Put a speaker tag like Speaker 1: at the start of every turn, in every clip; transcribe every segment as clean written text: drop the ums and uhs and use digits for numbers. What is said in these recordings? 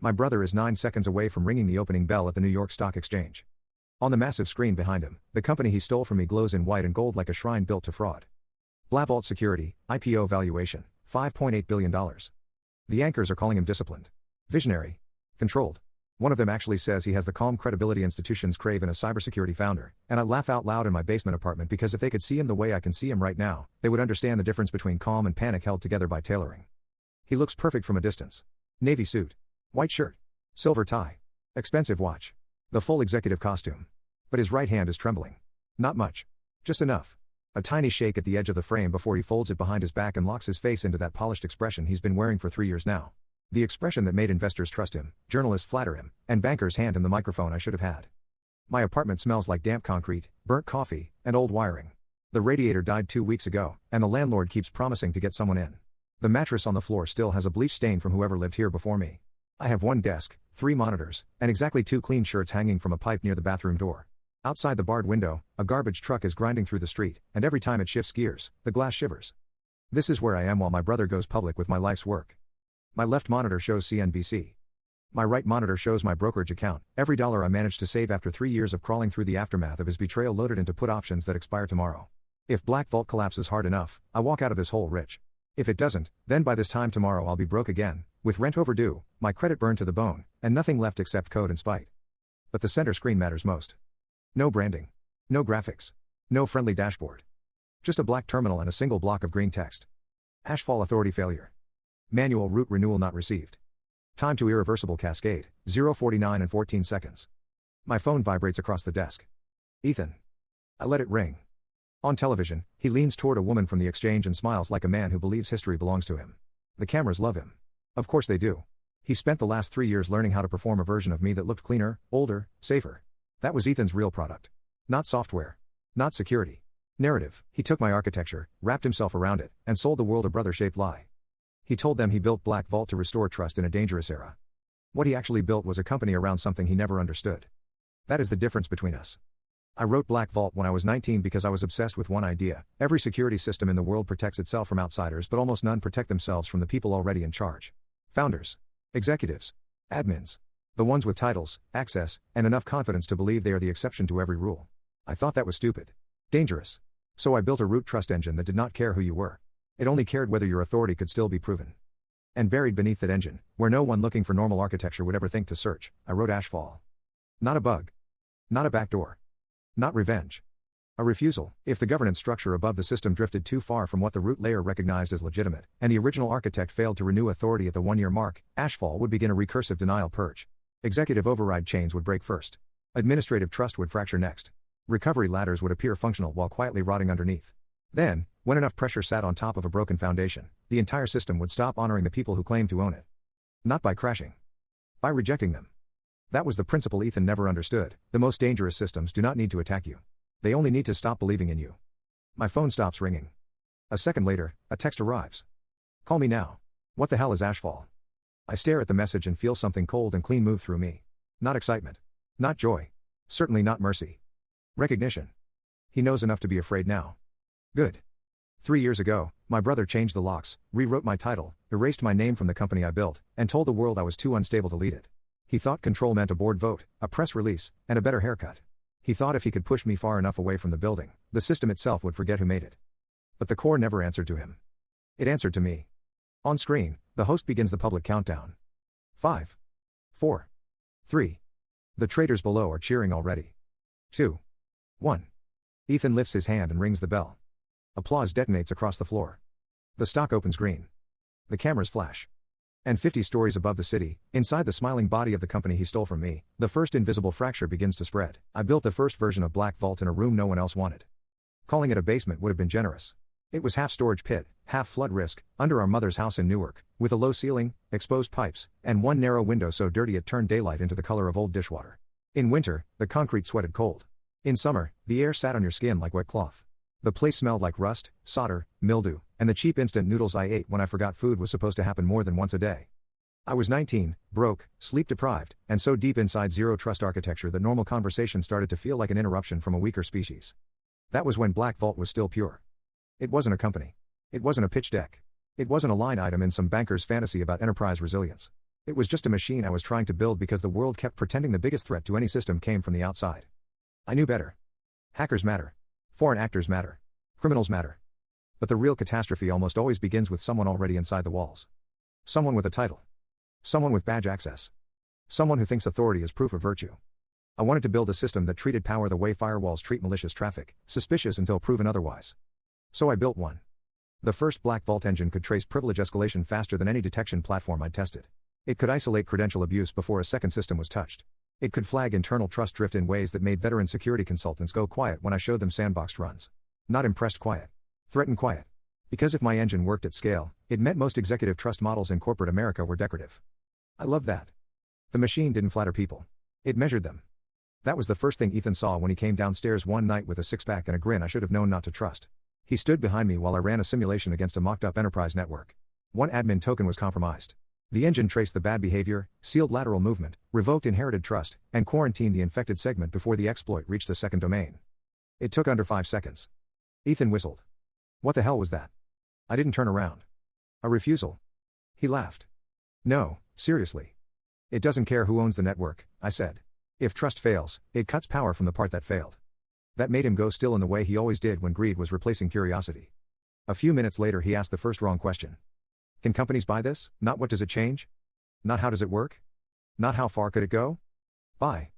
Speaker 1: My brother is 9 seconds away from ringing the opening bell at the New York Stock Exchange. On the massive screen behind him, the company he stole from me glows in white and gold like a shrine built to fraud. BlackVault Security, IPO valuation, $5.8 billion. The anchors are calling him disciplined, visionary, controlled. One of them actually says he has the calm credibility institutions crave in a cybersecurity founder, and I laugh out loud in my basement apartment because if they could see him the way I can see him right now, they would understand the difference between calm and panic held together by tailoring. He looks perfect from a distance. Navy suit, white shirt, silver tie, expensive watch, the full executive costume. But his right hand is trembling. Not much. Just enough. A tiny shake at the edge of the frame before he folds it behind his back and locks his face into that polished expression he's been wearing for 3 years now. The expression that made investors trust him, journalists flatter him, and bankers hand him the microphone I should have had. My apartment smells like damp concrete, burnt coffee, and old wiring. The radiator died 2 weeks ago, and the landlord keeps promising to get someone in. The mattress on the floor still has a bleach stain from whoever lived here before me. I have 1 desk, 3 monitors, and exactly 2 clean shirts hanging from a pipe near the bathroom door. Outside the barred window, a garbage truck is grinding through the street, and every time it shifts gears, the glass shivers. This is where I am while my brother goes public with my life's work. My left monitor shows CNBC. My right monitor shows my brokerage account, every dollar I managed to save after 3 years of crawling through the aftermath of his betrayal loaded into put options that expire tomorrow. If BlackVault collapses hard enough, I walk out of this hole rich. If it doesn't, then by this time tomorrow I'll be broke again, with rent overdue, my credit burned to the bone, and nothing left except code and spite. But the center screen matters most. No branding. No graphics. No friendly dashboard. Just a black terminal and a single block of green text. Ashfall authority failure. Manual root renewal not received. Time to irreversible cascade, 0:49 and 14 seconds. My phone vibrates across the desk. Ethan. I let it ring. On television, he leans toward a woman from the exchange and smiles like a man who believes history belongs to him. The cameras love him. Of course they do. He spent the last 3 years learning how to perform a version of me that looked cleaner, older, safer. That was Ethan's real product. Not software. Not security. Narrative. He took my architecture, wrapped himself around it, and sold the world a brother-shaped lie. He told them he built BlackVault to restore trust in a dangerous era. What he actually built was a company around something he never understood. That is the difference between us. I wrote BlackVault when I was 19 because I was obsessed with one idea: every security system in the world protects itself from outsiders, but almost none protect themselves from the people already in charge. Founders. Executives. Admins. The ones with titles, access, and enough confidence to believe they are the exception to every rule. I thought that was stupid. Dangerous. So I built a root trust engine that did not care who you were. It only cared whether your authority could still be proven. And buried beneath that engine, where no one looking for normal architecture would ever think to search, I wrote Ashfall. Not a bug. Not a backdoor. Not revenge. A refusal. If the governance structure above the system drifted too far from what the root layer recognized as legitimate, and the original architect failed to renew authority at the 1-year mark, Ashfall would begin a recursive denial purge. Executive override chains would break first. Administrative trust would fracture next. Recovery ladders would appear functional while quietly rotting underneath. Then, when enough pressure sat on top of a broken foundation, the entire system would stop honoring the people who claimed to own it. Not by crashing. By rejecting them. That was the principle Ethan never understood. The most dangerous systems do not need to attack you. They only need to stop believing in you. My phone stops ringing. A second later, a text arrives. Call me now. What the hell is Ashfall? I stare at the message and feel something cold and clean move through me. Not excitement. Not joy. Certainly not mercy. Recognition. He knows enough to be afraid now. Good. 3 years ago, my brother changed the locks, rewrote my title, erased my name from the company I built, and told the world I was too unstable to lead it. He thought control meant a board vote, a press release, and a better haircut. He thought if he could push me far enough away from the building, the system itself would forget who made it. But the core never answered to him. It answered to me. On screen, the host begins the public countdown. 5. 4. 3. The traitors below are cheering already. 2. 1. Ethan lifts his hand and rings the bell. Applause detonates across the floor. The stock opens green. The cameras flash. And 50 stories above the city, inside the smiling body of the company he stole from me, the first invisible fracture begins to spread. I built the first version of BlackVault in a room no one else wanted. Calling it a basement would have been generous. It was half storage pit, half flood risk, under our mother's house in Newark, with a low ceiling, exposed pipes, and one narrow window so dirty it turned daylight into the color of old dishwater. In winter, the concrete sweated cold. In summer, the air sat on your skin like wet cloth. The place smelled like rust, solder, mildew, and the cheap instant noodles I ate when I forgot food was supposed to happen more than once a day. I was 19, broke, sleep deprived, and so deep inside zero trust architecture that normal conversation started to feel like an interruption from a weaker species. That was when BlackVault was still pure. It wasn't a company. It wasn't a pitch deck. It wasn't a line item in some banker's fantasy about enterprise resilience. It was just a machine I was trying to build because the world kept pretending the biggest threat to any system came from the outside. I knew better. Hackers matter. Foreign actors matter. Criminals matter. But the real catastrophe almost always begins with someone already inside the walls. Someone with a title. Someone with badge access. Someone who thinks authority is proof of virtue. I wanted to build a system that treated power the way firewalls treat malicious traffic, suspicious until proven otherwise. So I built one. The first BlackVault engine could trace privilege escalation faster than any detection platform I'd tested. It could isolate credential abuse before a second system was touched. It could flag internal trust drift in ways that made veteran security consultants go quiet when I showed them sandboxed runs. Not impressed quiet. Threatened quiet. Because if my engine worked at scale, it meant most executive trust models in corporate America were decorative. I loved that. The machine didn't flatter people. It measured them. That was the first thing Ethan saw when he came downstairs one night with a six-pack and a grin I should have known not to trust. He stood behind me while I ran a simulation against a mocked-up enterprise network. One admin token was compromised. The engine traced the bad behavior, sealed lateral movement, revoked inherited trust, and quarantined the infected segment before the exploit reached a second domain. It took under 5 seconds. Ethan whistled. What the hell was that? I didn't turn around. A refusal. He laughed. No, seriously. It doesn't care who owns the network, I said. If trust fails, it cuts power from the part that failed. That made him go still in the way he always did when greed was replacing curiosity. A few minutes later he asked the first wrong question. Can companies buy this? Not what does it change? Not how does it work? Not how far could it go? Buy.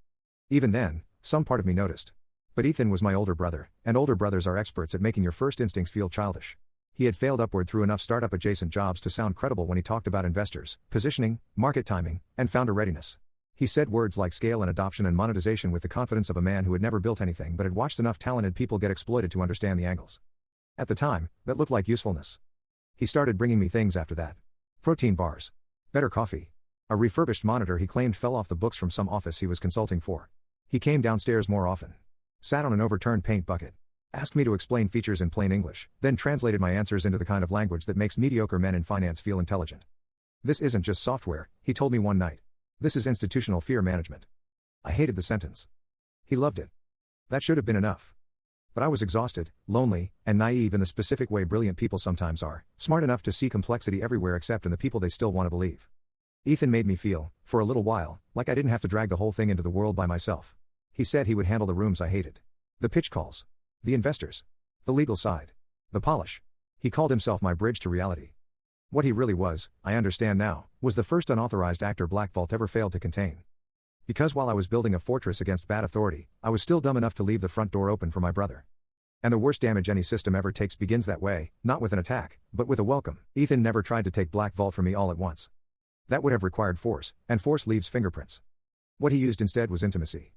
Speaker 1: Even then, some part of me noticed. But Ethan was my older brother, and older brothers are experts at making your first instincts feel childish. He had failed upward through enough startup adjacent jobs to sound credible when he talked about investors, positioning, market timing, and founder readiness. He said words like scale and adoption and monetization with the confidence of a man who had never built anything but had watched enough talented people get exploited to understand the angles. At the time, that looked like usefulness. He started bringing me things after that. Protein bars. Better coffee. A refurbished monitor he claimed fell off the books from some office he was consulting for. He came downstairs more often. Sat on an overturned paint bucket. Asked me to explain features in plain English, then translated my answers into the kind of language that makes mediocre men in finance feel intelligent. This isn't just software, he told me one night. This is institutional fear management. I hated the sentence. He loved it. That should have been enough. But I was exhausted, lonely, and naive in the specific way brilliant people sometimes are, smart enough to see complexity everywhere except in the people they still want to believe. Ethan made me feel, for a little while, like I didn't have to drag the whole thing into the world by myself. He said he would handle the rooms I hated. The pitch calls. The investors. The legal side. The polish. He called himself my bridge to reality. What he really was, I understand now, was the first unauthorized actor BlackVault ever failed to contain. Because while I was building a fortress against bad authority, I was still dumb enough to leave the front door open for my brother. And the worst damage any system ever takes begins that way, not with an attack, but with a welcome. Ethan never tried to take BlackVault from me all at once. That would have required force, and force leaves fingerprints. What he used instead was intimacy.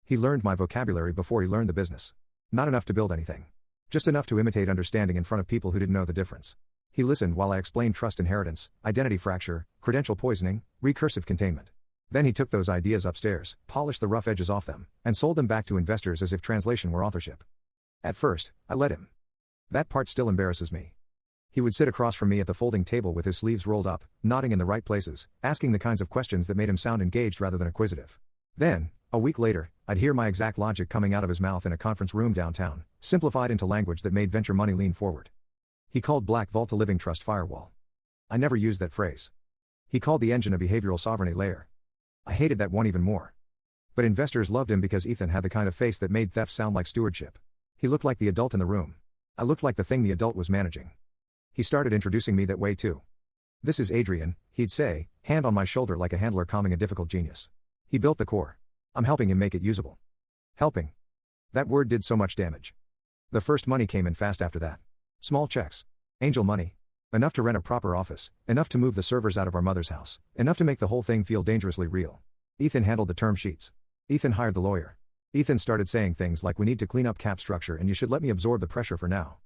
Speaker 1: He learned my vocabulary before he learned the business. Not enough to build anything. Just enough to imitate understanding in front of people who didn't know the difference. He listened while I explained trust inheritance, identity fracture, credential poisoning, recursive containment. Then he took those ideas upstairs, polished the rough edges off them, and sold them back to investors as if translation were authorship. At first, I let him. That part still embarrasses me. He would sit across from me at the folding table with his sleeves rolled up, nodding in the right places, asking the kinds of questions that made him sound engaged rather than acquisitive. Then, a week later, I'd hear my exact logic coming out of his mouth in a conference room downtown, simplified into language that made venture money lean forward. He called BlackVault a living trust firewall. I never used that phrase. He called the engine a behavioral sovereignty layer. I hated that one even more. But investors loved him because Ethan had the kind of face that made theft sound like stewardship. He looked like the adult in the room. I looked like the thing the adult was managing. He started introducing me that way too. This is Adrian, he'd say, hand on my shoulder like a handler calming a difficult genius. He built the core. I'm helping him make it usable. Helping. That word did so much damage. The first money came in fast after that. Small checks. Angel money. Enough to rent a proper office, enough to move the servers out of our mother's house, enough to make the whole thing feel dangerously real. Ethan handled the term sheets. Ethan hired the lawyer. Ethan started saying things like we need to clean up cap structure and you should let me absorb the pressure for now.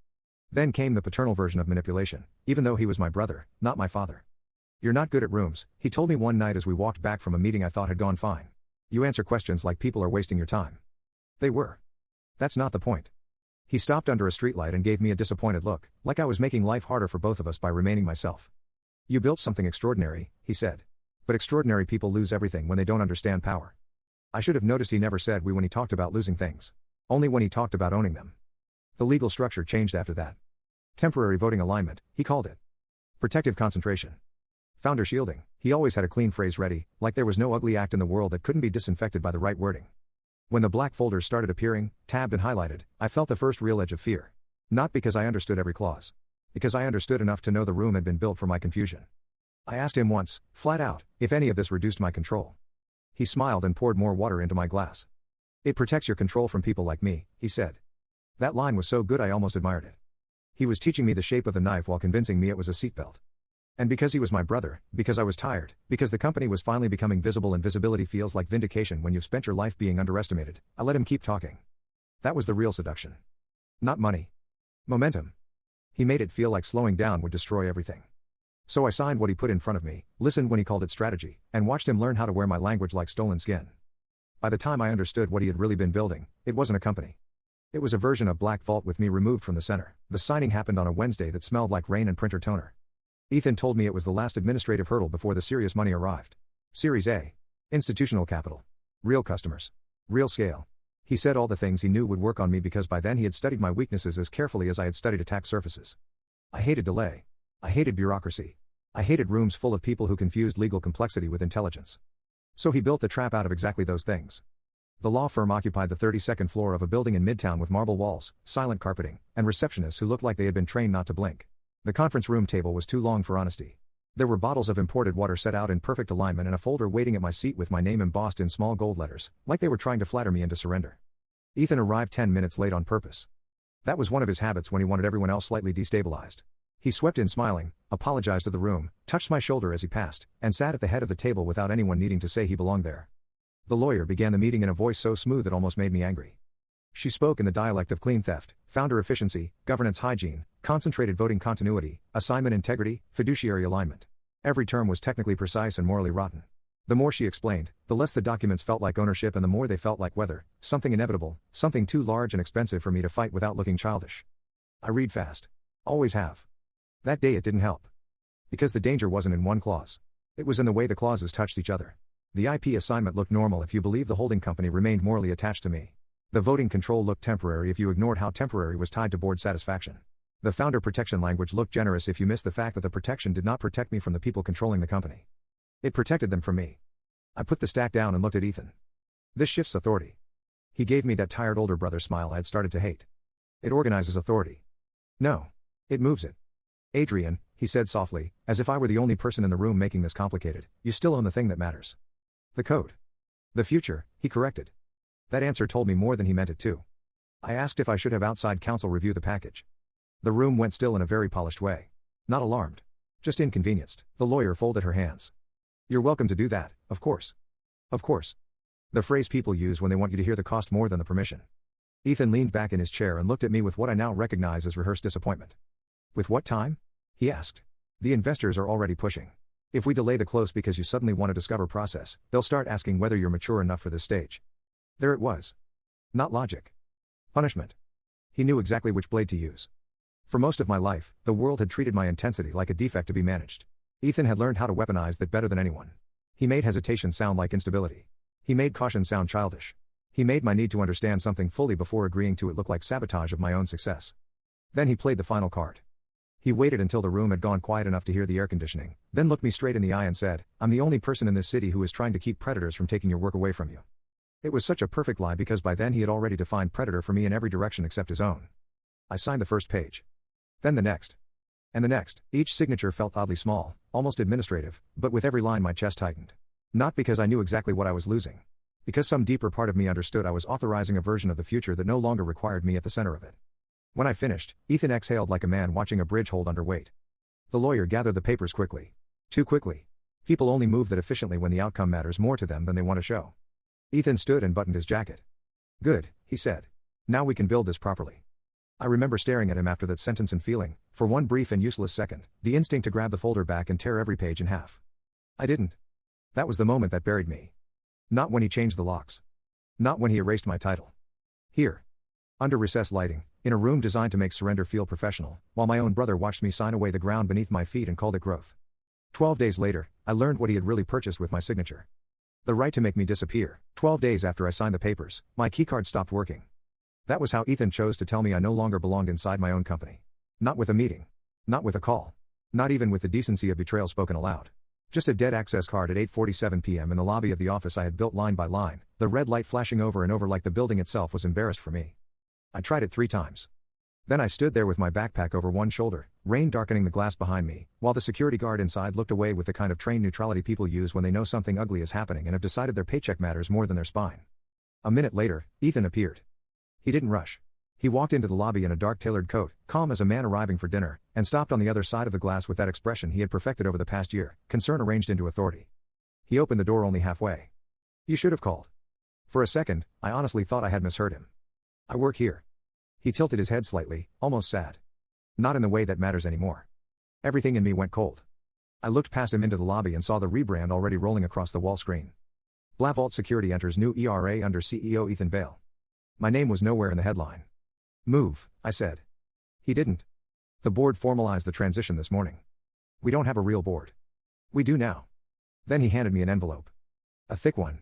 Speaker 1: Then came the paternal version of manipulation, even though he was my brother, not my father. You're not good at rooms, he told me one night as we walked back from a meeting I thought had gone fine. You answer questions like people are wasting your time. They were. That's not the point. He stopped under a streetlight and gave me a disappointed look, like I was making life harder for both of us by remaining myself. You built something extraordinary, he said. But extraordinary people lose everything when they don't understand power. I should have noticed he never said we when he talked about losing things. Only when he talked about owning them. The legal structure changed after that. Temporary voting alignment, he called it. Protective concentration. Founder shielding. He always had a clean phrase ready, like there was no ugly act in the world that couldn't be disinfected by the right wording. When the black folders started appearing, tabbed and highlighted, I felt the first real edge of fear. Not because I understood every clause. Because I understood enough to know the room had been built for my confusion. I asked him once, flat out, if any of this reduced my control. He smiled and poured more water into my glass. It protects your control from people like me, he said. That line was so good I almost admired it. He was teaching me the shape of the knife while convincing me it was a seatbelt. And because he was my brother, because I was tired, because the company was finally becoming visible and visibility feels like vindication when you've spent your life being underestimated, I let him keep talking. That was the real seduction. Not money. Momentum. He made it feel like slowing down would destroy everything. So I signed what he put in front of me, listened when he called it strategy, and watched him learn how to wear my language like stolen skin. By the time I understood what he had really been building, it wasn't a company. It was a version of BlackVault with me removed from the center. The signing happened on a Wednesday that smelled like rain and printer toner. Ethan told me it was the last administrative hurdle before the serious money arrived. Series A. Institutional capital. Real customers. Real scale. He said all the things he knew would work on me because by then he had studied my weaknesses as carefully as I had studied attack surfaces. I hated delay. I hated bureaucracy. I hated rooms full of people who confused legal complexity with intelligence. So he built the trap out of exactly those things. The law firm occupied the 32nd floor of a building in Midtown with marble walls, silent carpeting, and receptionists who looked like they had been trained not to blink. The conference room table was too long for honesty. There were bottles of imported water set out in perfect alignment and a folder waiting at my seat with my name embossed in small gold letters, like they were trying to flatter me into surrender. Ethan arrived 10 minutes late on purpose. That was one of his habits when he wanted everyone else slightly destabilized. He swept in smiling, apologized to the room, touched my shoulder as he passed, and sat at the head of the table without anyone needing to say he belonged there. The lawyer began the meeting in a voice so smooth it almost made me angry. She spoke in the dialect of clean theft, founder efficiency, governance hygiene, concentrated voting continuity, assignment integrity, fiduciary alignment. Every term was technically precise and morally rotten. The more she explained, the less the documents felt like ownership and the more they felt like weather, something inevitable, something too large and expensive for me to fight without looking childish. I read fast. Always have. That day it didn't help. Because the danger wasn't in one clause. It was in the way the clauses touched each other. The IP assignment looked normal if you believed the holding company remained morally attached to me. The voting control looked temporary if you ignored how temporary was tied to board satisfaction. The founder protection language looked generous if you missed the fact that the protection did not protect me from the people controlling the company. It protected them from me. I put the stack down and looked at Ethan. This shifts authority. He gave me that tired older brother smile I had started to hate. It organizes authority. No. It moves it. Adrian, he said softly, as if I were the only person in the room making this complicated, you still own the thing that matters. The code. The future, he corrected. That answer told me more than he meant it to. I asked if I should have outside counsel review the package. The room went still in a very polished way. Not alarmed. Just inconvenienced. The lawyer folded her hands. You're welcome to do that, of course. Of course. The phrase people use when they want you to hear the cost more than the permission. Ethan leaned back in his chair and looked at me with what I now recognize as rehearsed disappointment. With what time? He asked. The investors are already pushing. If we delay the close because you suddenly want to discover process, they'll start asking whether you're mature enough for this stage. There it was. Not logic. Punishment. He knew exactly which blade to use. For most of my life, the world had treated my intensity like a defect to be managed. Ethan had learned how to weaponize that better than anyone. He made hesitation sound like instability. He made caution sound childish. He made my need to understand something fully before agreeing to it look like sabotage of my own success. Then he played the final card. He waited until the room had gone quiet enough to hear the air conditioning, then looked me straight in the eye and said, I'm the only person in this city who is trying to keep predators from taking your work away from you. It was such a perfect lie because by then he had already defined predator for me in every direction except his own. I signed the first page. Then the next. And the next. Each signature felt oddly small, almost administrative, but with every line my chest tightened. Not because I knew exactly what I was losing. Because some deeper part of me understood I was authorizing a version of the future that no longer required me at the center of it. When I finished, Ethan exhaled like a man watching a bridge hold under weight. The lawyer gathered the papers quickly. Too quickly. People only move that efficiently when the outcome matters more to them than they want to show. Ethan stood and buttoned his jacket. Good, he said. Now we can build this properly. I remember staring at him after that sentence and feeling, for one brief and useless second, the instinct to grab the folder back and tear every page in half. I didn't. That was the moment that buried me. Not when he changed the locks. Not when he erased my title. Here. Under recessed lighting, in a room designed to make surrender feel professional, while my own brother watched me sign away the ground beneath my feet and called it growth. 12 days later, I learned what he had really purchased with my signature. The right to make me disappear. 12 days after I signed the papers, my keycard stopped working. That was how Ethan chose to tell me I no longer belonged inside my own company. Not with a meeting. Not with a call. Not even with the decency of betrayal spoken aloud. Just a dead access card at 8:47 p.m. in the lobby of the office I had built line by line, the red light flashing over and over like the building itself was embarrassed for me. I tried it 3 times. Then I stood there with my backpack over one shoulder, rain darkening the glass behind me, while the security guard inside looked away with the kind of trained neutrality people use when they know something ugly is happening and have decided their paycheck matters more than their spine. A minute later, Ethan appeared. He didn't rush. He walked into the lobby in a dark tailored coat, calm as a man arriving for dinner, and stopped on the other side of the glass with that expression he had perfected over the past year, concern arranged into authority. He opened the door only halfway. "You should have called." For a second, I honestly thought I had misheard him. "I work here." He tilted his head slightly, almost sad. "Not in the way that matters anymore." Everything in me went cold. I looked past him into the lobby and saw the rebrand already rolling across the wall screen. BlackVault Security enters new ERA under CEO Ethan Vale. My name was nowhere in the headline. "Move," I said. He didn't. "The board formalized the transition this morning. We don't have a real board." "We do now." Then he handed me an envelope. A thick one.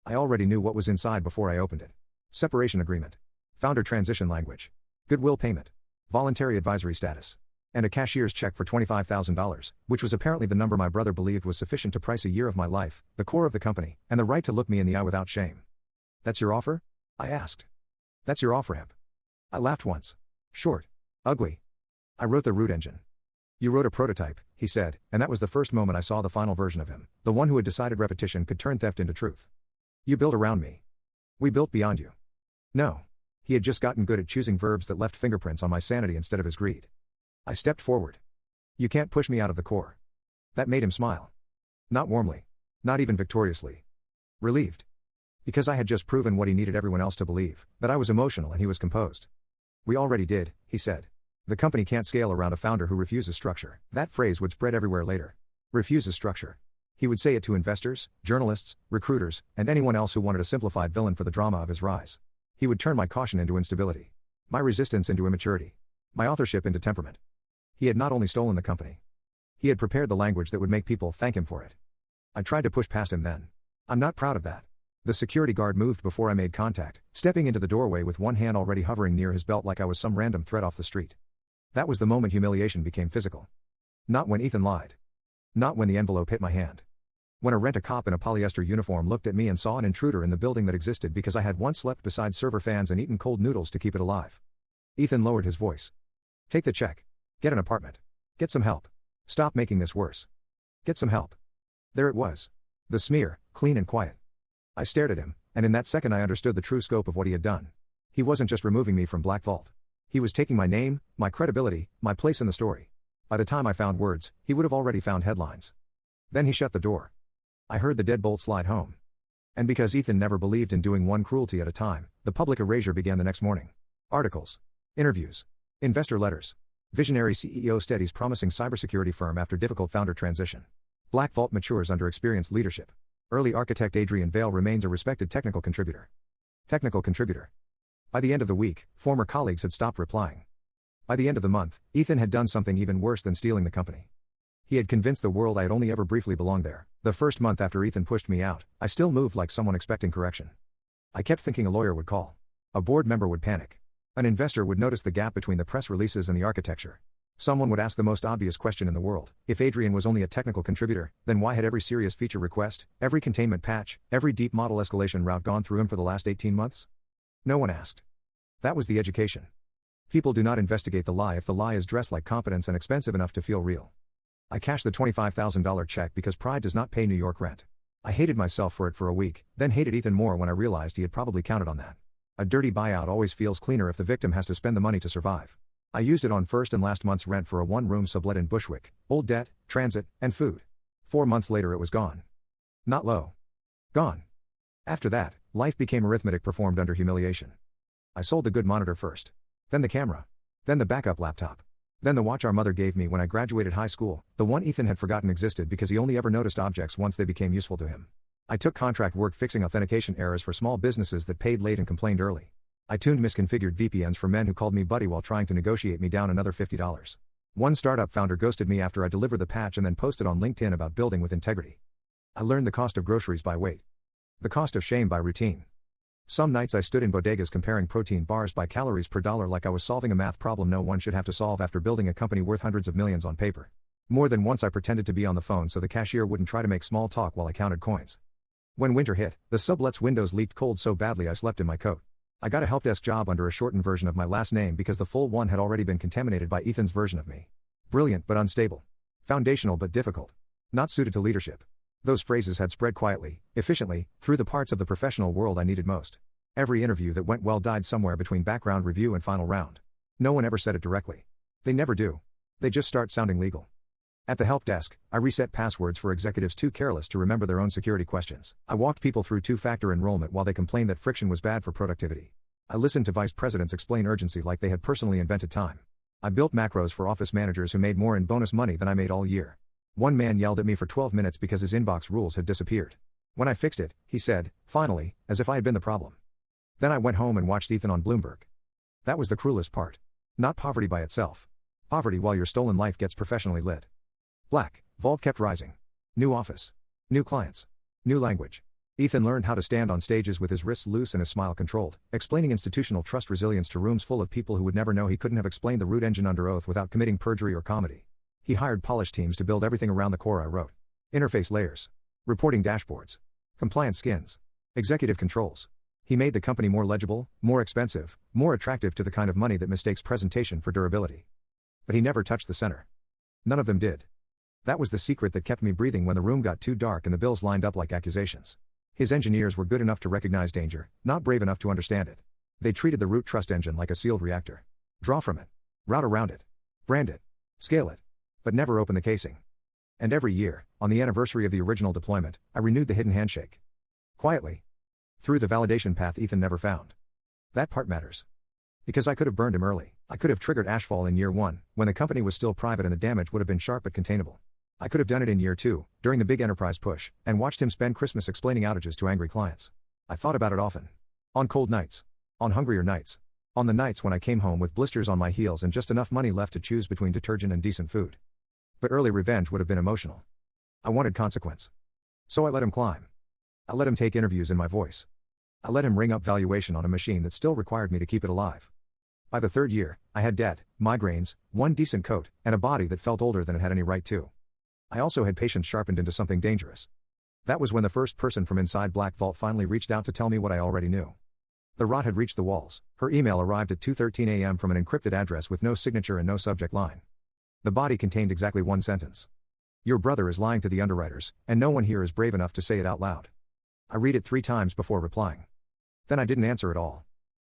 Speaker 1: I already knew what was inside before I opened it. Separation agreement. Founder transition language. Goodwill payment. Voluntary advisory status. And a cashier's check for $25,000, which was apparently the number my brother believed was sufficient to price a year of my life, the core of the company, and the right to look me in the eye without shame. "That's your offer?" I asked. "That's your off-ramp." I laughed once. "Short. Ugly. I wrote the root engine." "You wrote a prototype," he said, and that was the first moment I saw the final version of him, the one who had decided repetition could turn theft into truth. "You built around me. We built beyond you." "No." He had just gotten good at choosing verbs that left fingerprints on my sanity instead of his greed. I stepped forward. "You can't push me out of the core." That made him smile. Not warmly. Not even victoriously. Relieved. Because I had just proven what he needed everyone else to believe, that I was emotional and he was composed. "We already did," he said. "The company can't scale around a founder who refuses structure." That phrase would spread everywhere later. Refuses structure. He would say it to investors, journalists, recruiters, and anyone else who wanted a simplified villain for the drama of his rise. He would turn my caution into instability. My resistance into immaturity. My authorship into temperament. He had not only stolen the company. He had prepared the language that would make people thank him for it. I tried to push past him then. I'm not proud of that. The security guard moved before I made contact, stepping into the doorway with one hand already hovering near his belt like I was some random threat off the street. That was the moment humiliation became physical. Not when Ethan lied. Not when the envelope hit my hand. When a rent-a-cop in a polyester uniform looked at me and saw an intruder in the building that existed because I had once slept beside server fans and eaten cold noodles to keep it alive. Ethan lowered his voice. "Take the check. Get an apartment. Get some help. Stop making this worse. Get some help." There it was. The smear, clean and quiet. I stared at him, and in that second I understood the true scope of what he had done. He wasn't just removing me from BlackVault. He was taking my name, my credibility, my place in the story. By the time I found words, he would have already found headlines. Then he shut the door. I heard the deadbolt slide home. And because Ethan never believed in doing one cruelty at a time, the public erasure began the next morning. Articles. Interviews. Investor letters. Visionary CEO steadies promising cybersecurity firm after difficult founder transition. BlackVault matures under experienced leadership. Early architect Adrian Vale remains a respected technical contributor. Technical contributor. By the end of the week, former colleagues had stopped replying. By the end of the month, Ethan had done something even worse than stealing the company. He had convinced the world I had only ever briefly belonged there. The first month after Ethan pushed me out, I still moved like someone expecting correction. I kept thinking a lawyer would call. A board member would panic. An investor would notice the gap between the press releases and the architecture. Someone would ask the most obvious question in the world. If Adrian was only a technical contributor, then why had every serious feature request, every containment patch, every deep model escalation route gone through him for the last 18 months? No one asked. That was the education. People do not investigate the lie if the lie is dressed like competence and expensive enough to feel real. I cashed the $25,000 check because pride does not pay New York rent. I hated myself for it for a week, then hated Ethan more when I realized he had probably counted on that. A dirty buyout always feels cleaner if the victim has to spend the money to survive. I used it on first and last month's rent for a one-room sublet in Bushwick, old debt, transit, and food. 4 months later it was gone. Not low. Gone. After that, life became arithmetic performed under humiliation. I sold the good monitor first. Then the camera. Then the backup laptop. Then the watch our mother gave me when I graduated high school, the one Ethan had forgotten existed because he only ever noticed objects once they became useful to him. I took contract work fixing authentication errors for small businesses that paid late and complained early. I tuned misconfigured VPNs for men who called me buddy while trying to negotiate me down another $50. One startup founder ghosted me after I delivered the patch and then posted on LinkedIn about building with integrity. I learned the cost of groceries by weight. The cost of shame by routine. Some nights I stood in bodegas comparing protein bars by calories per dollar like I was solving a math problem no one should have to solve after building a company worth hundreds of millions on paper. More than once I pretended to be on the phone so the cashier wouldn't try to make small talk while I counted coins. When winter hit, the sublet's windows leaked cold so badly I slept in my coat. I got a help desk job under a shortened version of my last name because the full one had already been contaminated by Ethan's version of me. Brilliant but unstable. Foundational but difficult. Not suited to leadership. Those phrases had spread quietly, efficiently, through the parts of the professional world I needed most. Every interview that went well died somewhere between background review and final round. No one ever said it directly. They never do. They just start sounding legal. At the help desk, I reset passwords for executives too careless to remember their own security questions. I walked people through two-factor enrollment while they complained that friction was bad for productivity. I listened to vice presidents explain urgency like they had personally invented time. I built macros for office managers who made more in bonus money than I made all year. One man yelled at me for 12 minutes because his inbox rules had disappeared. When I fixed it, he said, finally, as if I had been the problem. Then I went home and watched Ethan on Bloomberg. That was the cruelest part. Not poverty by itself. Poverty while your stolen life gets professionally lit. BlackVault kept rising. New office. New clients. New language. Ethan learned how to stand on stages with his wrists loose and his smile controlled, explaining institutional trust resilience to rooms full of people who would never know he couldn't have explained the root engine under oath without committing perjury or comedy. He hired polished teams to build everything around the core I wrote. Interface layers. Reporting dashboards. Compliance skins. Executive controls. He made the company more legible, more expensive, more attractive to the kind of money that mistakes presentation for durability. But he never touched the center. None of them did. That was the secret that kept me breathing when the room got too dark and the bills lined up like accusations. His engineers were good enough to recognize danger, not brave enough to understand it. They treated the root trust engine like a sealed reactor. Draw from it. Route around it. Brand it. Scale it. But never open the casing. And every year, on the anniversary of the original deployment, I renewed the hidden handshake. Quietly. Through the validation path Ethan never found. That part matters. Because I could have burned him early. I could have triggered ashfall in year 1, when the company was still private and the damage would have been sharp but containable. I could have done it in year 2, during the big enterprise push, and watched him spend Christmas explaining outages to angry clients. I thought about it often. On cold nights. On hungrier nights. On the nights when I came home with blisters on my heels and just enough money left to choose between detergent and decent food. But early revenge would have been emotional. I wanted consequence. So I let him climb. I let him take interviews in my voice. I let him ring up valuation on a machine that still required me to keep it alive. By the 3rd year, I had debt, migraines, one decent coat, and a body that felt older than it had any right to. I also had patience sharpened into something dangerous. That was when the first person from inside BlackVault finally reached out to tell me what I already knew. The rot had reached the walls. Her email arrived at 2:13 a.m. from an encrypted address with no signature and no subject line. The body contained exactly one sentence. Your brother is lying to the underwriters, and no one here is brave enough to say it out loud. I read it 3 times before replying. Then I didn't answer at all.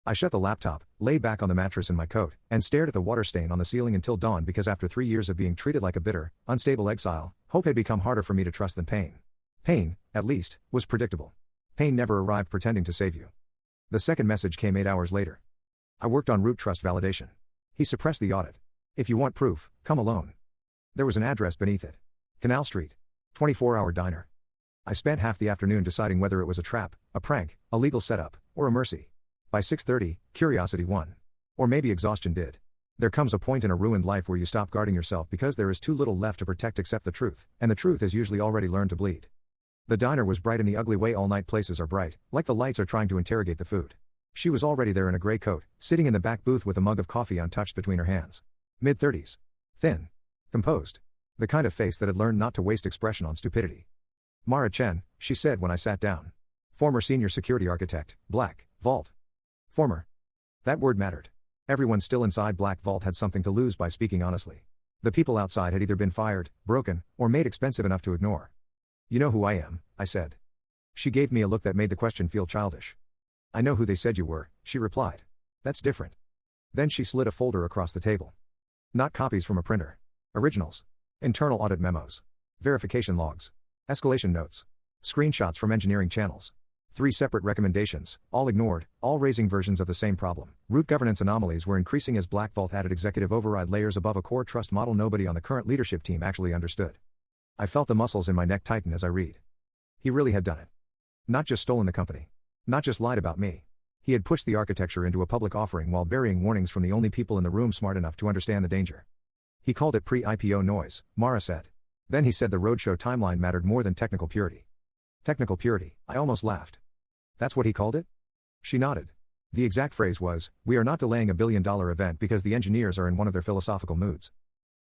Speaker 1: I shut the laptop, lay back on the mattress in my coat, and stared at the water stain on the ceiling until dawn because after 3 years of being treated like a bitter, unstable exile, hope had become harder for me to trust than pain. Pain, at least, was predictable. Pain never arrived pretending to save you. The second message came 8 hours later. I worked on root trust validation. He suppressed the audit. If you want proof, come alone. There was an address beneath it. Canal Street. 24-hour diner. I spent half the afternoon deciding whether it was a trap, a prank, a legal setup, or a mercy. By 6:30, curiosity won. Or maybe exhaustion did. There comes a point in a ruined life where you stop guarding yourself because there is too little left to protect except the truth, and the truth has usually already learned to bleed. The diner was bright in the ugly way all-night places are bright, like the lights are trying to interrogate the food. She was already there in a gray coat, sitting in the back booth with a mug of coffee untouched between her hands. Mid-30s. Thin. Composed. The kind of face that had learned not to waste expression on stupidity. Mara Chen, she said when I sat down. Former senior security architect, BlackVault. Former. That word mattered. Everyone still inside BlackVault had something to lose by speaking honestly. The people outside had either been fired, broken, or made expensive enough to ignore. You know who I am, I said. She gave me a look that made the question feel childish. I know who they said you were, she replied. That's different. Then she slid a folder across the table. Not copies from a printer. Originals. Internal audit memos. Verification logs. Escalation notes. Screenshots from engineering channels. 3 separate recommendations, all ignored, all raising versions of the same problem. Root governance anomalies were increasing as BlackVault added executive override layers above a core trust model nobody on the current leadership team actually understood. I felt the muscles in my neck tighten as I read. He really had done it. Not just stolen the company. Not just lied about me. He had pushed the architecture into a public offering while burying warnings from the only people in the room smart enough to understand the danger. He called it pre-IPO noise, Mara said. Then he said the roadshow timeline mattered more than technical purity. Technical purity, I almost laughed. That's what he called it? She nodded. The exact phrase was, we are not delaying a $1 billion event because the engineers are in one of their philosophical moods.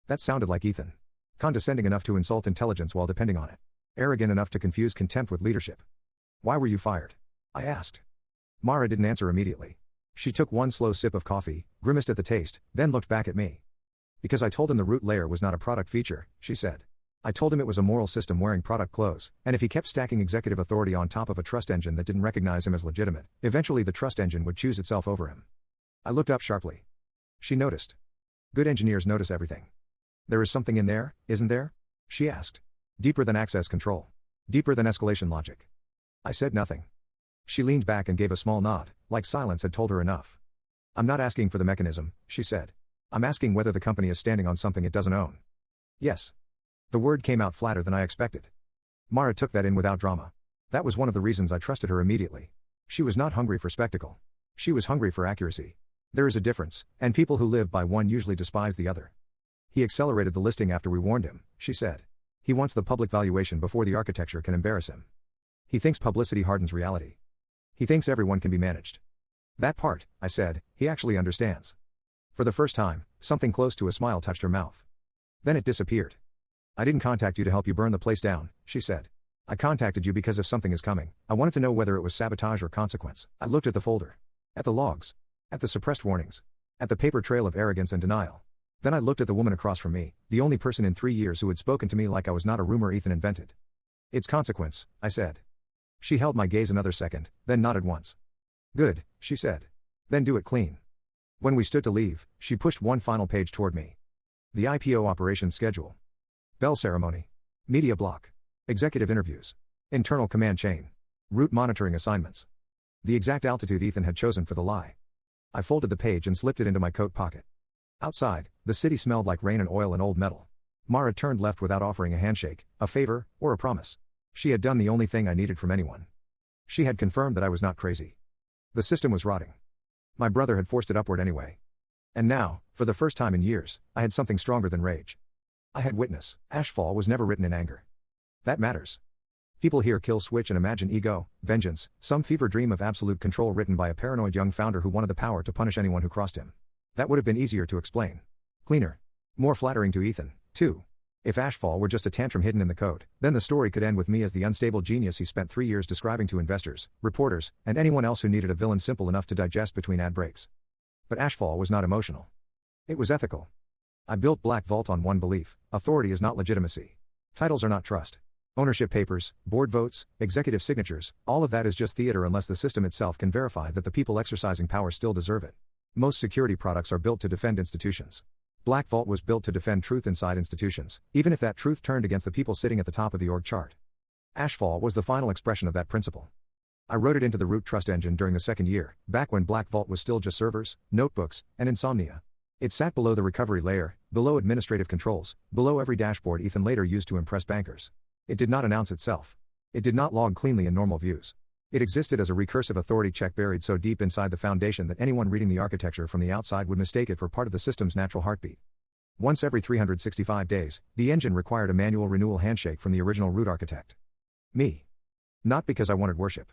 Speaker 1: That sounded like Ethan. Condescending enough to insult intelligence while depending on it. Arrogant enough to confuse contempt with leadership. Why were you fired? I asked. Mara didn't answer immediately. She took one slow sip of coffee, grimaced at the taste, then looked back at me. Because I told him the root layer was not a product feature, she said. I told him it was a moral system wearing product clothes, and if he kept stacking executive authority on top of a trust engine that didn't recognize him as legitimate, eventually the trust engine would choose itself over him. I looked up sharply. She noticed. Good engineers notice everything. There is something in there, isn't there? She asked. Deeper than access control. Deeper than escalation logic. I said nothing. She leaned back and gave a small nod, like silence had told her enough. I'm not asking for the mechanism, she said. I'm asking whether the company is standing on something it doesn't own. Yes. The word came out flatter than I expected. Mara took that in without drama. That was one of the reasons I trusted her immediately. She was not hungry for spectacle. She was hungry for accuracy. There is a difference, and people who live by one usually despise the other. He accelerated the listing after we warned him, she said. He wants the public valuation before the architecture can embarrass him. He thinks publicity hardens reality. He thinks everyone can be managed. That part, I said, he actually understands. For the first time, something close to a smile touched her mouth. Then it disappeared. I didn't contact you to help you burn the place down, she said. I contacted you because if something is coming, I wanted to know whether it was sabotage or consequence. I looked at the folder. At the logs. At the suppressed warnings. At the paper trail of arrogance and denial. Then I looked at the woman across from me, the only person in 3 years who had spoken to me like I was not a rumor Ethan invented. It's consequence, I said. She held my gaze another second, then nodded once. Good, she said. Then do it clean. When we stood to leave, she pushed one final page toward me. The IPO operations schedule. Bell ceremony. Media block. Executive interviews. Internal command chain. Route monitoring assignments. The exact altitude Ethan had chosen for the lie. I folded the page and slipped it into my coat pocket. Outside, the city smelled like rain and oil and old metal. Mara turned left without offering a handshake, a favor, or a promise. She had done the only thing I needed from anyone. She had confirmed that I was not crazy. The system was rotting. My brother had forced it upward anyway. And now, for the first time in years, I had something stronger than rage. I had witness. Ashfall was never written in anger. That matters. People here kill switch and imagine ego, vengeance, some fever dream of absolute control written by a paranoid young founder who wanted the power to punish anyone who crossed him. That would have been easier to explain. Cleaner. More flattering to Ethan, too. If Ashfall were just a tantrum hidden in the code, then the story could end with me as the unstable genius he spent 3 years describing to investors, reporters, and anyone else who needed a villain simple enough to digest between ad breaks. But Ashfall was not emotional. It was ethical. I built BlackVault on one belief: authority is not legitimacy. Titles are not trust. Ownership papers, board votes, executive signatures, all of that is just theater unless the system itself can verify that the people exercising power still deserve it. Most security products are built to defend institutions. BlackVault was built to defend truth inside institutions, even if that truth turned against the people sitting at the top of the org chart. Ashfall was the final expression of that principle. I wrote it into the root trust engine during the second year, back when BlackVault was still just servers, notebooks, and insomnia. It sat below the recovery layer, below administrative controls, below every dashboard Ethan later used to impress bankers. It did not announce itself. It did not log cleanly in normal views. It existed as a recursive authority check buried so deep inside the foundation that anyone reading the architecture from the outside would mistake it for part of the system's natural heartbeat. Once every 365 days, the engine required a manual renewal handshake from the original root architect. Me. Not because I wanted worship.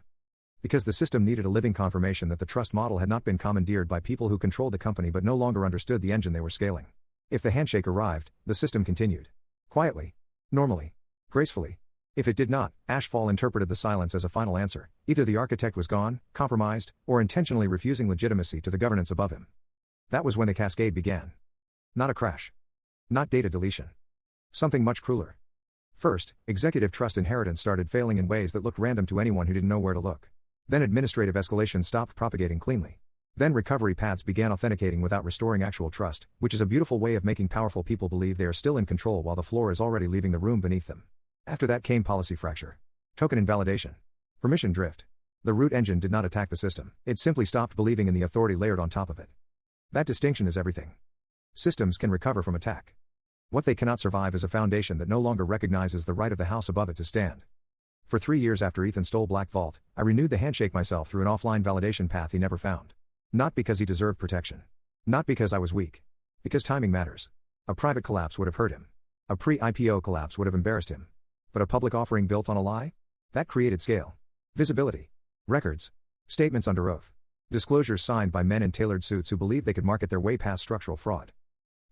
Speaker 1: Because the system needed a living confirmation that the trust model had not been commandeered by people who controlled the company but no longer understood the engine they were scaling. If the handshake arrived, the system continued. Quietly. Normally. Gracefully. If it did not, Ashfall interpreted the silence as a final answer: either the architect was gone, compromised, or intentionally refusing legitimacy to the governance above him. That was when the cascade began. Not a crash. Not data deletion. Something much crueler. First, executive trust inheritance started failing in ways that looked random to anyone who didn't know where to look. Then administrative escalation stopped propagating cleanly. Then recovery paths began authenticating without restoring actual trust, which is a beautiful way of making powerful people believe they are still in control while the floor is already leaving the room beneath them. After that came policy fracture. Token invalidation. Permission drift. The root engine did not attack the system. It simply stopped believing in the authority layered on top of it. That distinction is everything. Systems can recover from attack. What they cannot survive is a foundation that no longer recognizes the right of the house above it to stand. For 3 years after Ethan stole BlackVault, I renewed the handshake myself through an offline validation path he never found. Not because he deserved protection. Not because I was weak. Because timing matters. A private collapse would have hurt him. A pre-IPO collapse would have embarrassed him. But a public offering built on a lie? That created scale. Visibility. Records. Statements under oath. Disclosures signed by men in tailored suits who believed they could market their way past structural fraud.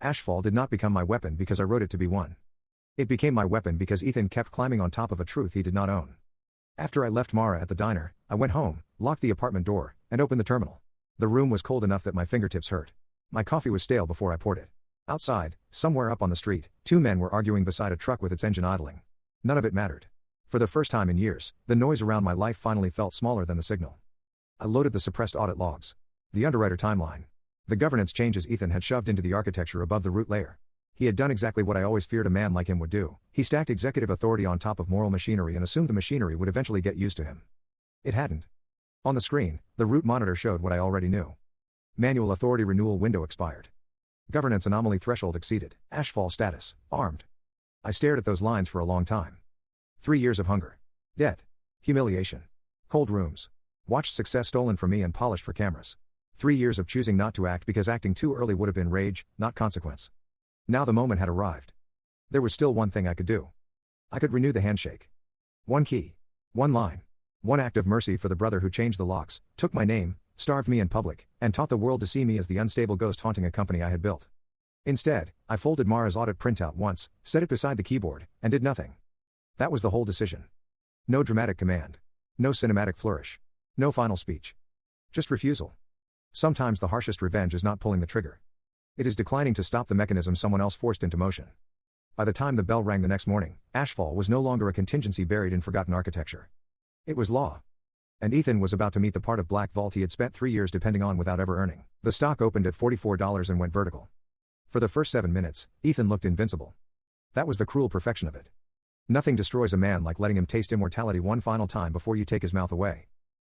Speaker 1: Ashfall did not become my weapon because I wrote it to be one. It became my weapon because Ethan kept climbing on top of a truth he did not own. After I left Mara at the diner, I went home, locked the apartment door, and opened the terminal. The room was cold enough that my fingertips hurt. My coffee was stale before I poured it. Outside, somewhere up on the street, two men were arguing beside a truck with its engine idling. None of it mattered. For the first time in years, the noise around my life finally felt smaller than the signal. I loaded the suppressed audit logs. The underwriter timeline. The governance changes Ethan had shoved into the architecture above the root layer. He had done exactly what I always feared a man like him would do. He stacked executive authority on top of moral machinery and assumed the machinery would eventually get used to him. It hadn't. On the screen, the root monitor showed what I already knew. Manual authority renewal window expired. Governance anomaly threshold exceeded. Ashfall status, armed. I stared at those lines for a long time. 3 years of hunger. Debt. Humiliation. Cold rooms. Watched success stolen from me and polished for cameras. 3 years of choosing not to act because acting too early would have been rage, not consequence. Now the moment had arrived. There was still one thing I could do. I could renew the handshake. One key. One line. One act of mercy for the brother who changed the locks, took my name, starved me in public, and taught the world to see me as the unstable ghost haunting a company I had built. Instead, I folded Mara's audit printout once, set it beside the keyboard, and did nothing. That was the whole decision. No dramatic command. No cinematic flourish. No final speech. Just refusal. Sometimes the harshest revenge is not pulling the trigger. It is declining to stop the mechanism someone else forced into motion. By the time the bell rang the next morning, Ashfall was no longer a contingency buried in forgotten architecture. It was law. And Ethan was about to meet the part of BlackVault he had spent 3 years depending on without ever earning. The stock opened at $44 and went vertical. For the first 7 minutes, Ethan looked invincible. That was the cruel perfection of it. Nothing destroys a man like letting him taste immortality one final time before you take his mouth away.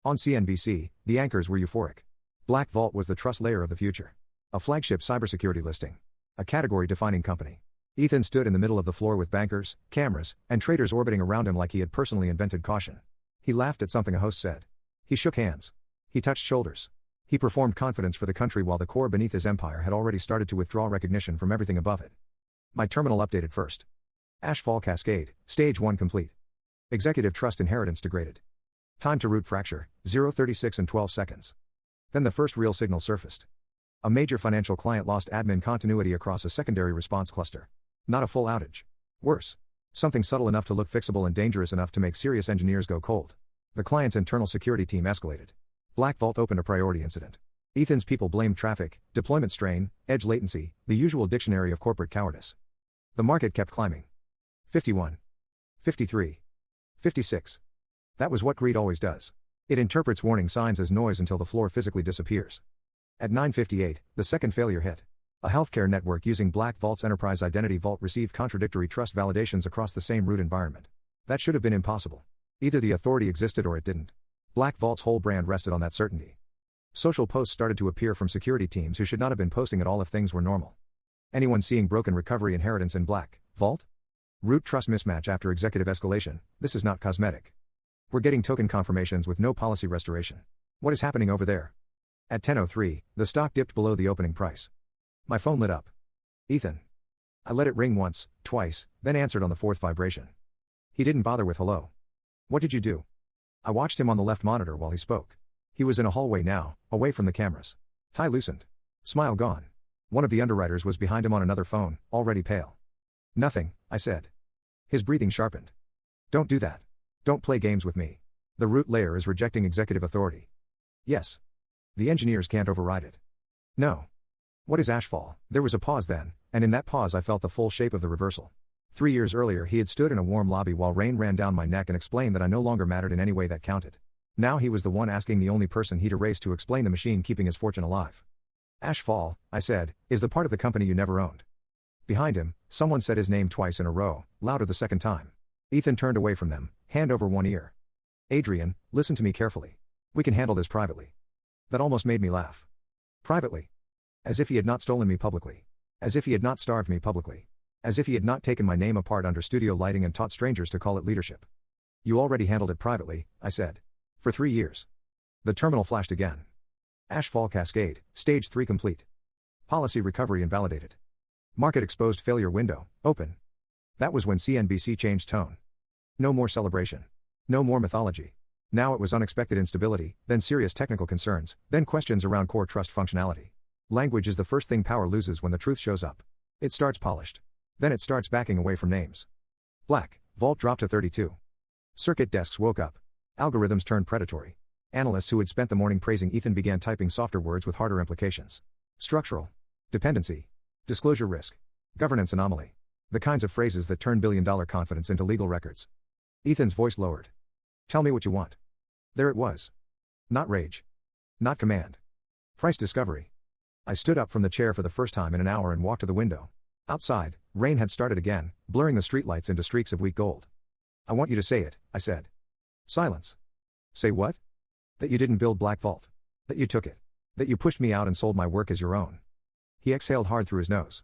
Speaker 1: On CNBC, the anchors were euphoric. BlackVault was the trust layer of the future. A flagship cybersecurity listing. A category-defining company. Ethan stood in the middle of the floor with bankers, cameras, and traders orbiting around him like he had personally invented caution. He laughed at something a host said. He shook hands. He touched shoulders. He performed confidence for the country while the core beneath his empire had already started to withdraw recognition from everything above it. My terminal updated first. Ashfall cascade, stage 1 complete. Executive trust inheritance degraded. Time to root fracture, 0:36 and 12 seconds. Then the first real signal surfaced. A major financial client lost admin continuity across a secondary response cluster. Not a full outage. Worse. Something subtle enough to look fixable and dangerous enough to make serious engineers go cold. The client's internal security team escalated. BlackVault opened a priority incident. Ethan's people blamed traffic, deployment strain, edge latency, the usual dictionary of corporate cowardice. The market kept climbing. 51. 53. 56. That was what greed always does. It interprets warning signs as noise until the floor physically disappears. At 9:58, the second failure hit. A healthcare network using BlackVault's Enterprise Identity Vault received contradictory trust validations across the same root environment. That should have been impossible. Either the authority existed or it didn't. BlackVault's whole brand rested on that certainty. Social posts started to appear from security teams who should not have been posting at all if things were normal. Anyone seeing broken recovery inheritance in BlackVault? Root trust mismatch after executive escalation, this is not cosmetic. We're getting token confirmations with no policy restoration. What is happening over there? At 10:03, the stock dipped below the opening price. My phone lit up. Ethan. I let it ring once, twice, then answered on the 4th vibration. He didn't bother with hello. What did you do? I watched him on the left monitor while he spoke. He was in a hallway now, away from the cameras. Tie loosened. Smile gone. One of the underwriters was behind him on another phone, already pale. Nothing, I said. His breathing sharpened. Don't do that. Don't play games with me. The root layer is rejecting executive authority. Yes. The engineers can't override it. No. What is Ashfall? There was a pause then, and in that pause I felt the full shape of the reversal. 3 years earlier he had stood in a warm lobby while rain ran down my neck and explained that I no longer mattered in any way that counted. Now he was the one asking the only person he'd erased to explain the machine keeping his fortune alive. Ashfall, I said, is the part of the company you never owned. Behind him, someone said his name twice in a row, louder the second time. Ethan turned away from them, hand over one ear. Adrian, listen to me carefully. We can handle this privately. That almost made me laugh. Privately. As if he had not stolen me publicly. As if he had not starved me publicly. As if he had not taken my name apart under studio lighting and taught strangers to call it leadership. You already handled it privately, I said. For 3 years. The terminal flashed again. Ashfall cascade, stage 3 complete. Policy recovery invalidated. Market exposed failure window, open. That was when CNBC changed tone. No more celebration. No more mythology. Now it was unexpected instability, then serious technical concerns, then questions around core trust functionality. Language is the first thing power loses when the truth shows up. It starts polished. Then it starts backing away from names. BlackVault dropped to 32. Circuit desks woke up. Algorithms turned predatory. Analysts who had spent the morning praising Ethan began typing softer words with harder implications. Structural. Dependency. Disclosure risk. Governance anomaly. The kinds of phrases that turn billion-dollar confidence into legal records. Ethan's voice lowered. Tell me what you want. There it was. Not rage. Not command. Price discovery. I stood up from the chair for the first time in an hour and walked to the window. Outside, rain had started again, blurring the streetlights into streaks of weak gold. I want you to say it, I said. Silence. Say what? That you didn't build BlackVault. That you took it. That you pushed me out and sold my work as your own. He exhaled hard through his nose.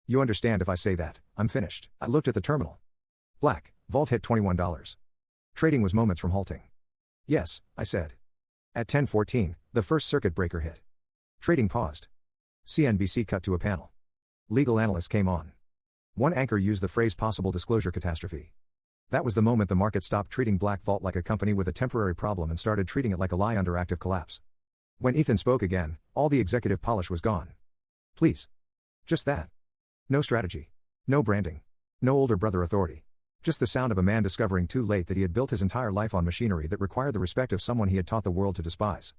Speaker 1: You understand if I say that, I'm finished. I looked at the terminal. BlackVault hit $21. Trading was moments from halting. Yes, I said. At 10:14, the first circuit breaker hit. Trading paused. CNBC cut to a panel. Legal analysts came on. One anchor used the phrase possible disclosure catastrophe. That was the moment the market stopped treating BlackVault like a company with a temporary problem and started treating it like a lie under active collapse. When Ethan spoke again, all the executive polish was gone. Please. Just that. No strategy. No branding. No older brother authority. Just the sound of a man discovering too late that he had built his entire life on machinery that required the respect of someone he had taught the world to despise.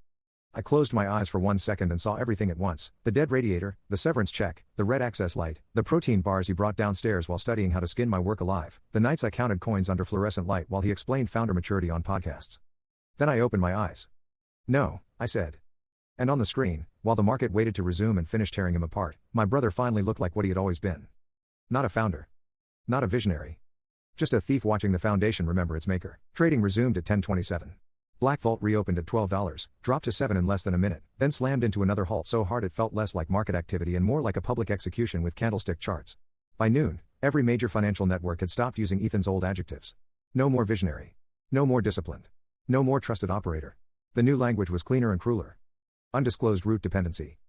Speaker 1: I closed my eyes for 1 second and saw everything at once: the dead radiator, the severance check, the red access light, the protein bars he brought downstairs while studying how to skin my work alive, the nights I counted coins under fluorescent light while he explained founder maturity on podcasts. Then I opened my eyes. No, I said. And on the screen, while the market waited to resume and finish tearing him apart, my brother finally looked like what he had always been. Not a founder. Not a visionary. Just a thief watching the foundation remember its maker. Trading resumed at 10:27. BlackVault reopened at $12, dropped to 7 in less than a minute, then slammed into another halt so hard it felt less like market activity and more like a public execution with candlestick charts. By noon, every major financial network had stopped using Ethan's old adjectives. No more visionary. No more disciplined. No more trusted operator. The new language was cleaner and crueler. Undisclosed root dependency.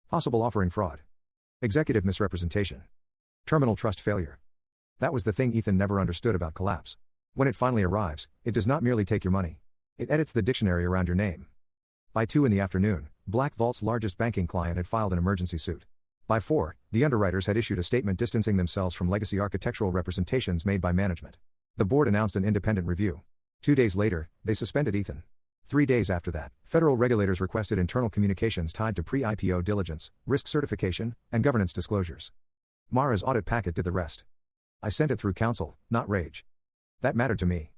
Speaker 1: Possible offering fraud. Executive misrepresentation. Terminal trust failure. That was the thing Ethan never understood about collapse. When it finally arrives, it does not merely take your money. It edits the dictionary around your name. By 2 in the afternoon, BlackVault's largest banking client had filed an emergency suit. By 4, the underwriters had issued a statement distancing themselves from legacy architectural representations made by management. The board announced an independent review. 2 days later, they suspended Ethan. 3 days after that, federal regulators requested internal communications tied to pre-IPO diligence, risk certification, and governance disclosures. Mara's audit packet did the rest. I sent it through counsel, not rage. That mattered to me.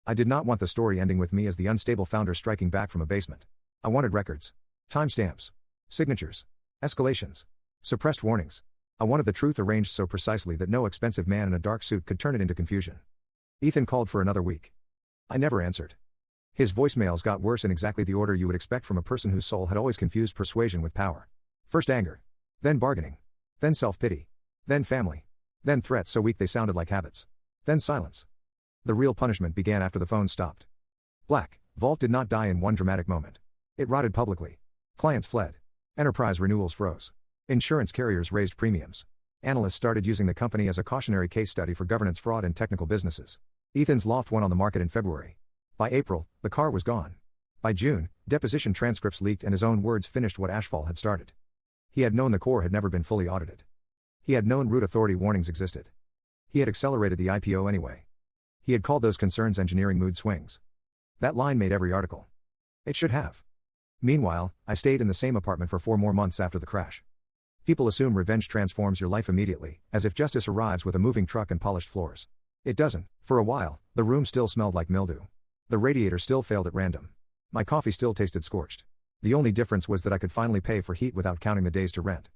Speaker 1: I did not want the story ending with me as the unstable founder striking back from a basement. I wanted records. Timestamps. Signatures. Escalations. Suppressed warnings. I wanted the truth arranged so precisely that no expensive man in a dark suit could turn it into confusion. Ethan called for another week. I never answered. His voicemails got worse in exactly the order you would expect from a person whose soul had always confused persuasion with power. First anger. Then bargaining. Then self-pity. Then family. Then threats so weak they sounded like habits. Then silence. The real punishment began after the phone stopped. BlackVault did not die in one dramatic moment. It rotted publicly. Clients fled. Enterprise renewals froze. Insurance carriers raised premiums. Analysts started using the company as a cautionary case study for governance fraud in technical businesses. Ethan's loft went on the market in February. By April, the car was gone. By June, deposition transcripts leaked and his own words finished what Ashfall had started. He had known the core had never been fully audited. He had known root authority warnings existed. He had accelerated the IPO anyway. He had called those concerns engineering mood swings. That line made every article. It should have. Meanwhile, I stayed in the same apartment for 4 more months after the crash. People assume revenge transforms your life immediately, as if justice arrives with a moving truck and polished floors. It doesn't. For a while, the room still smelled like mildew. The radiator still failed at random. My coffee still tasted scorched. The only difference was that I could finally pay for heat without counting the days to rent.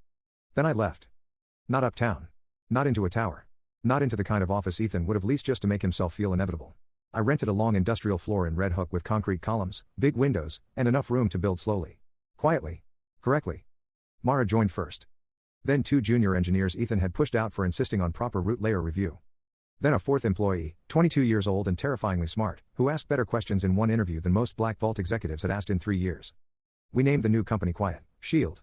Speaker 1: Then I left. Not uptown. Not into a tower. Not into the kind of office Ethan would have leased just to make himself feel inevitable. I rented a long industrial floor in Red Hook with concrete columns, big windows, and enough room to build slowly. Quietly. Correctly. Mara joined first. Then 2 junior engineers Ethan had pushed out for insisting on proper root layer review. Then a 4th employee, 22 years old and terrifyingly smart, who asked better questions in one interview than most BlackVault executives had asked in 3 years. We named the new company Quiet Shield.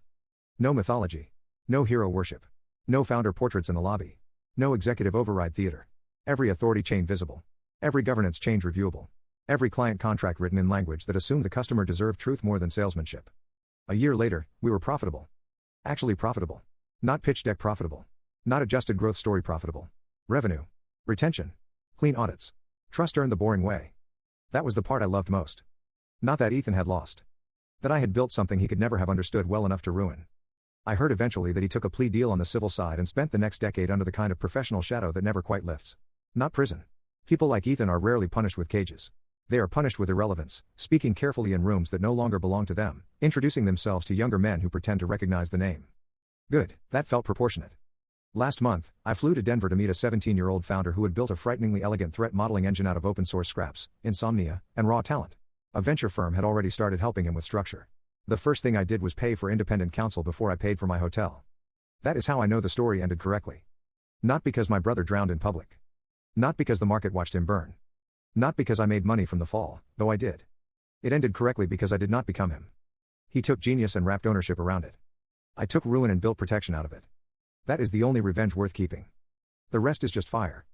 Speaker 1: No mythology. No hero worship. No founder portraits in the lobby. No executive override theater. Every authority chain visible. Every governance change reviewable. Every client contract written in language that assumed the customer deserved truth more than salesmanship. A year later, we were profitable. Actually profitable. Not pitch deck profitable. Not adjusted growth story profitable. Revenue. Retention. Clean audits. Trust earned the boring way. That was the part I loved most. Not that Ethan had lost. That I had built something he could never have understood well enough to ruin. I heard eventually that he took a plea deal on the civil side and spent the next decade under the kind of professional shadow that never quite lifts. Not prison. People like Ethan are rarely punished with cages. They are punished with irrelevance, speaking carefully in rooms that no longer belong to them, introducing themselves to younger men who pretend to recognize the name. Good, that felt proportionate. Last month, I flew to Denver to meet a 17-year-old founder who had built a frighteningly elegant threat modeling engine out of open source scraps, insomnia, and raw talent. A venture firm had already started helping him with structure. The first thing I did was pay for independent counsel before I paid for my hotel. That is how I know the story ended correctly. Not because my brother drowned in public. Not because the market watched him burn. Not because I made money from the fall, though I did. It ended correctly because I did not become him. He took genius and wrapped ownership around it. I took ruin and built protection out of it. That is the only revenge worth keeping. The rest is just fire.